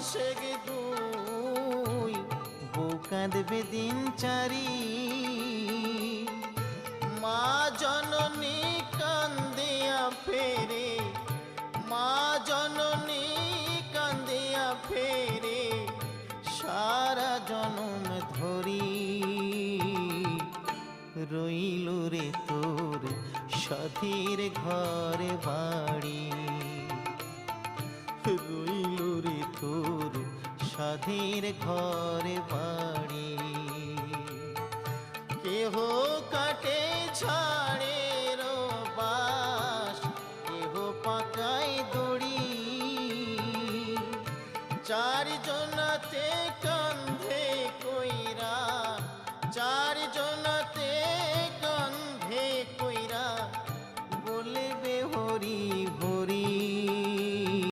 মাসে গে দুই, বউ কাঁদবে দিন চারি। মা জননী কান্দিয়া ফেরে, মা জননী কান্দিয়া ফেরে সারা জনম ধরি। রইল রে তোর সাথীর ঘরে বাড়ি, রইল রে তোর সাধীর ঘরে বাড়ি। কেহ কাটে ঝাড়ের বাঁশ, কেহ পাকায় দড়ি, চারজন